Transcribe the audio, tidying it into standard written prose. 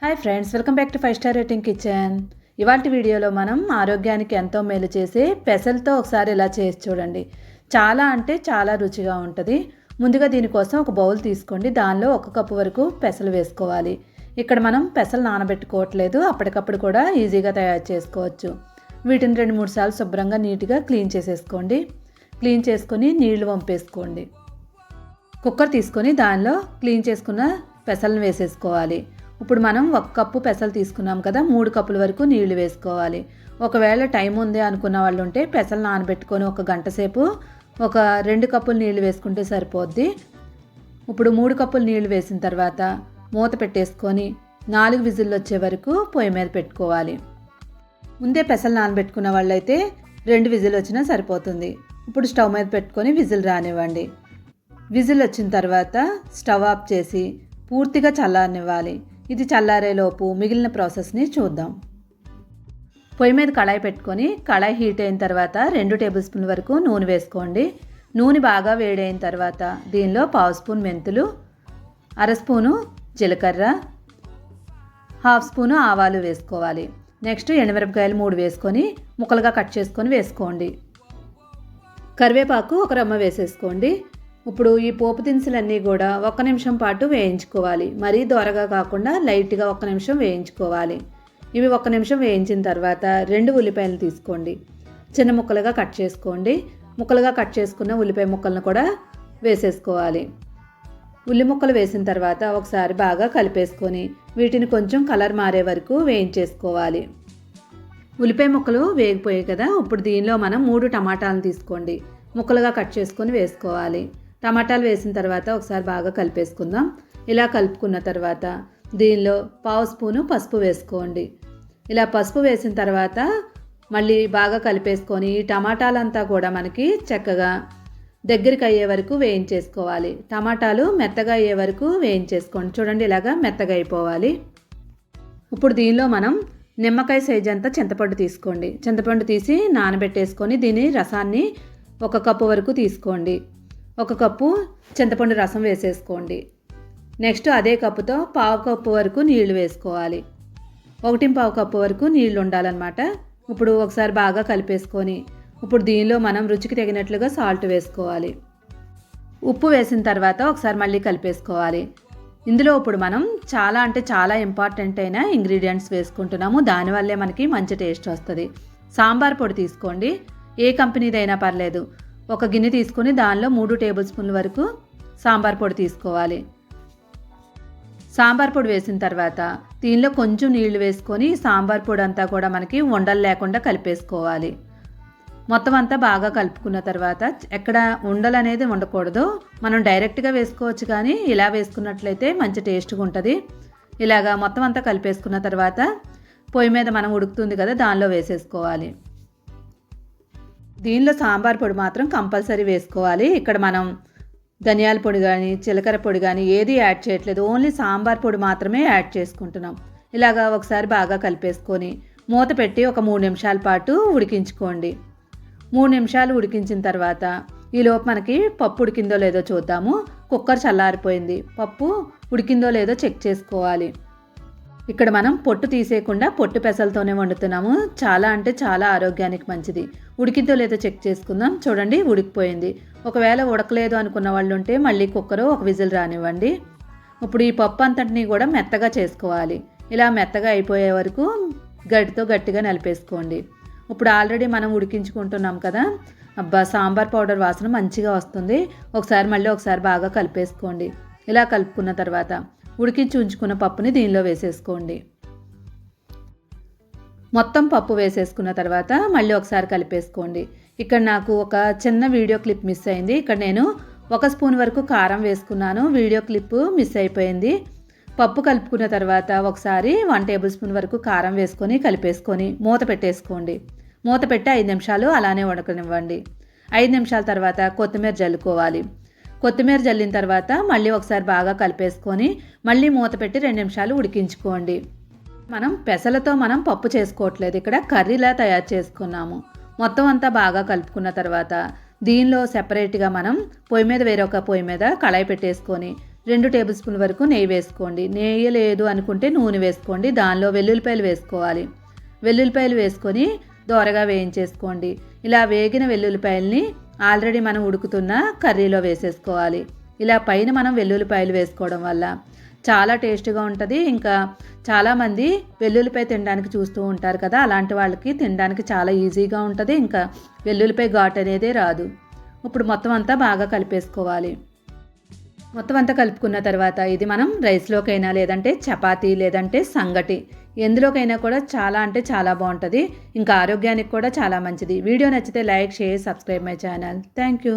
Hi friends, welcome back to 5 star rating kitchen. ఇవాల్టి వీడియోలో మనం ఆరోగ్యానికి ఎంతో మేలు చేసే పెసలతో ఒకసారి ఇలా చేసి చూడండి. చాలా అంటే చాలా రుచిగా ఉంటుంది. ముందుగా దీనికోసం ఒక బౌల్ తీసుకోండి. దానిలో 1 కప్పు వరకు పెసలు వేసుకోవాలి. ఇక్కడ మనం పెసలు నానబెట్టుకోవట్లేదు, అప్పటికప్పుడు కూడా ఈజీగా తయారు చేసుకోవచ్చు. వీటిని 2-3 సార్లు శుభ్రంగా నీట్గా క్లీన్ చేసేసుకోండి. క్లీన్ చేసుకొని నీళ్లు వంపేసుకోండి. కుక్కర్ తీసుకొని దానిలో క్లీన్ చేసుకున్న పెసలను వేసేసుకోవాలి. ఇప్పుడు మనం 1 కప్పు పెసలు తీసుకున్నాం కదా, 3 కప్పుల వరకు నీళ్లు వేసుకోవాలి. ఒకవేళ టైం ఉంది అనుకున్న వాళ్ళు ఉంటే పెసలు నానబెట్టుకొని 1 గంట సేపు ఒక 2 కప్పులు నీళ్లు వేసుకుంటే సరిపోద్ది. ఇప్పుడు 3 కప్పులు నీళ్లు వేసిన తర్వాత మూత పెట్టేసుకొని 4 విజిల్లు వచ్చే వరకు పొయ్యి మీద పెట్టుకోవాలి. ముందే పెసలు నానబెట్టుకున్న వాళ్ళైతే 2 విజిల్ వచ్చినా సరిపోతుంది. ఇప్పుడు స్టవ్ మీద పెట్టుకొని విజిల్ రానివ్వండి. విజిల్ వచ్చిన తర్వాత స్టవ్ ఆఫ్ చేసి పూర్తిగా చల్లారనివ్వాలి. ఇది చల్లారేలోపు మిగిలిన ప్రాసెస్ని చూద్దాం. పొయ్యి మీద కళాయి పెట్టుకొని కళాయి హీట్ అయిన తర్వాత 2 టేబుల్ స్పూన్ల వరకు నూనె వేసుకోండి. నూనె బాగా వేడైన తర్వాత దీనిలో 1/2 స్పూన్ మెంతులు, 1/2 స్పూను జీలకర్ర, 1/2 స్పూను ఆవాలు వేసుకోవాలి. నెక్స్ట్ ఎండుమిరపకాయలు 3 వేసుకొని ముక్కలుగా కట్ చేసుకొని వేసుకోండి. కరివేపాకు 1 రెమ్మ వేసేసుకోండి. ఇప్పుడు ఈ పోపు దినుసులన్నీ కూడా 1 నిమిషం పాటు వేయించుకోవాలి. మరీ దోరగా కాకుండా లైట్గా 1 నిమిషం వేయించుకోవాలి. ఇవి 1 నిమిషం వేయించిన తర్వాత 2 ఉల్లిపాయలు తీసుకోండి. చిన్న ముక్కలుగా కట్ చేసుకోండి. ముక్కలుగా కట్ చేసుకున్న ఉల్లిపాయ ముక్కలను కూడా వేసేసుకోవాలి. ఉల్లి ముక్కలు వేసిన తర్వాత ఒకసారి బాగా కలిపేసుకొని వీటిని కొంచెం కలర్ మారే వరకు వేయించేసుకోవాలి. ఉల్లిపాయ ముక్కలు వేగిపోయాయి కదా, ఇప్పుడు దీనిలో మనం 3 టమాటాలను తీసుకోండి. ముక్కలుగా కట్ చేసుకొని వేసుకోవాలి. టమాటాలు వేసిన తర్వాత ఒకసారి బాగా కలిపేసుకుందాం. ఇలా కలుపుకున్న తర్వాత దీనిలో 1/2 స్పూను పసుపు వేసుకోండి. ఇలా పసుపు వేసిన తర్వాత మళ్ళీ బాగా కలిపేసుకొని ఈ టమాటాలంతా కూడా మనకి చక్కగా దగ్గరికి అయ్యే వరకు వేయించేసుకోవాలి. టమాటాలు మెత్తగా అయ్యే వరకు వేయించేసుకోండి. చూడండి, ఇలాగా మెత్తగా అయిపోవాలి. ఇప్పుడు దీనిలో మనం నిమ్మకాయ సైజ్ అంతా చింతపండు తీసుకోండి. చింతపండు తీసి నానబెట్టేసుకొని దీని రసాన్ని 1 కప్పు వరకు తీసుకోండి. 1 కప్పు చింతపండు రసం వేసేసుకోండి. నెక్స్ట్ అదే కప్పుతో 1/2 కప్పు వరకు నీళ్లు వేసుకోవాలి. 1/4 కప్పు వరకు నీళ్లు ఉండాలన్నమాట. ఇప్పుడు ఒకసారి బాగా కలిపేసుకొని ఇప్పుడు దీనిలో మనం రుచికి తగినట్లుగా సాల్ట్ వేసుకోవాలి. ఉప్పు వేసిన తర్వాత ఒకసారి మళ్ళీ కలిపేసుకోవాలి. ఇందులో ఇప్పుడు మనం చాలా అంటే చాలా ఇంపార్టెంట్ అయిన ఇంగ్రీడియంట్స్ వేసుకుంటున్నాము. దానివల్లే మనకి మంచి టేస్ట్ వస్తుంది. సాంబార్ పొడి తీసుకోండి. ఏ కంపెనీదైనా పర్లేదు. 1 గిన్నె తీసుకొని దానిలో 3 టేబుల్ స్పూన్ల వరకు సాంబార్ పొడి తీసుకోవాలి. సాంబార్ పొడి వేసిన తర్వాత దీనిలో కొంచెం నీళ్లు వేసుకొని సాంబార్ పొడి అంతా కూడా మనకి ఉండలు లేకుండా కలిపేసుకోవాలి. మొత్తం అంతా బాగా కలుపుకున్న తర్వాత ఎక్కడ ఉండలు అనేది ఉండకూడదు. మనం డైరెక్ట్గా వేసుకోవచ్చు, కానీ ఇలా వేసుకున్నట్లయితే మంచి టేస్ట్గా ఉంటుంది. ఇలాగా మొత్తం అంతా కలిపేసుకున్న తర్వాత పొయ్యి మీద మనం ఉడుకుతుంది కదా, దానిలో వేసేసుకోవాలి. దీనిలో సాంబార్ పొడి మాత్రం కంపల్సరీ వేసుకోవాలి. ఇక్కడ మనం ధనియాల పొడి కానీ జీలకర్ర పొడి కానీ ఏది యాడ్ చేయట్లేదు. ఓన్లీ సాంబార్ పొడి మాత్రమే యాడ్ చేసుకుంటున్నాం. ఇలాగా ఒకసారి బాగా కలిపేసుకొని మూత పెట్టి ఒక 3 నిమిషాల పాటు ఉడికించుకోండి. 3 నిమిషాలు ఉడికించిన తర్వాత ఈలోపు మనకి పప్పు ఉడికిందో లేదో చూద్దాము. కుక్కర్ చల్లారిపోయింది. పప్పు ఉడికిందో లేదో చెక్ చేసుకోవాలి. ఇక్కడ మనం పొట్టు తీసేయకుండా పొట్టు పెసలతోనే వండుతున్నాము. చాలా అంటే చాలా ఆరోగ్యానికి మంచిది. ఉడికిందో లేదో చెక్ చేసుకుందాం. చూడండి, ఉడికిపోయింది. ఒకవేళ ఉడకలేదు అనుకున్న వాళ్ళు ఉంటే మళ్ళీ కుక్కర్ 1 విజిల్ రానివ్వండి. ఇప్పుడు ఈ పప్పు అంతటిని కూడా మెత్తగా చేసుకోవాలి. ఇలా మెత్తగా అయిపోయే వరకు గట్టితో గట్టిగా నలిపేసుకోండి. ఇప్పుడు ఆల్రెడీ మనం ఉడికించుకుంటున్నాం కదా, సాంబార్ పౌడర్ వాసన మంచిగా వస్తుంది. ఒకసారి బాగా కలిపేసుకోండి. ఇలా కలుపుకున్న తర్వాత ఉడికించి ఉంచుకున్న పప్పుని దీనిలో వేసేసుకోండి. మొత్తం పప్పు వేసేసుకున్న తర్వాత మళ్ళీ ఒకసారి కలిపేసుకోండి. ఇక్కడ నాకు ఒక చిన్న వీడియో క్లిప్ మిస్ అయింది. ఇక్కడ నేను 1 స్పూన్ వరకు కారం వేసుకున్నాను. వీడియో క్లిప్ మిస్ అయిపోయింది. పప్పు కలుపుకున్న తర్వాత ఒకసారి 1 టేబుల్ స్పూన్ వరకు కారం వేసుకొని కలిపేసుకొని మూత పెట్టేసుకోండి. మూత పెట్టి 5 నిమిషాలు అలానే ఉడకనివ్వండి. 5 నిమిషాల తర్వాత కొత్తిమీర జల్లుకోవాలి. కొత్తిమీర జల్లిన తర్వాత మళ్ళీ ఒకసారి బాగా కలిపేసుకొని మళ్ళీ మూత పెట్టి 2 నిమిషాలు ఉడికించుకోండి. మనం పెసలతో పప్పు చేసుకోవట్లేదు, ఇక్కడ కర్రీలా తయారు చేసుకున్నాము. మొత్తం అంతా బాగా కలుపుకున్న తర్వాత దీనిలో సెపరేట్గా మనం పొయ్యి మీద వేరొక పొయ్యి మీద కళాయి పెట్టేసుకొని 2 టేబుల్ స్పూన్ల వరకు నెయ్యి వేసుకోండి. నెయ్యి లేదు అనుకుంటే నూనె వేసుకోండి. దానిలో వెల్లుల్లిపాయలు వేసుకోవాలి. వెల్లుల్లిపాయలు వేసుకొని దోరగా వేయించేసుకోండి. ఇలా వేగిన వెల్లుల్లిపాయల్ని ఆల్రెడీ మనం ఉడుకుతున్న కర్రీలో వేసేసుకోవాలి. ఇలా పైన మనం వెల్లుల్లిపాయలు వేసుకోవడం వల్ల చాలా టేస్ట్గా ఉంటుంది. ఇంకా చాలామంది వెల్లుల్లిపాయ తినడానికి చూస్తూ ఉంటారు కదా, అలాంటి వాళ్ళకి తినడానికి చాలా ఈజీగా ఉంటుంది. ఇంకా వెల్లుల్లిపాయ ఘాటు అనేదే రాదు. ఇప్పుడు మొత్తం అంతా బాగా కలిపేసుకోవాలి. మొత్తం అంతా కలుపుకున్న తర్వాత ఇది మనం రైస్లోకైనా లేదంటే చపాతీ లేదంటే సంగటి ఎందులోకైనా కూడా చాలా అంటే చాలా బాగుంటుంది. ఇంకా ఆరోగ్యానికి కూడా చాలా మంచిది. వీడియో నచ్చితే like, share, subscribe my channel. Thank you.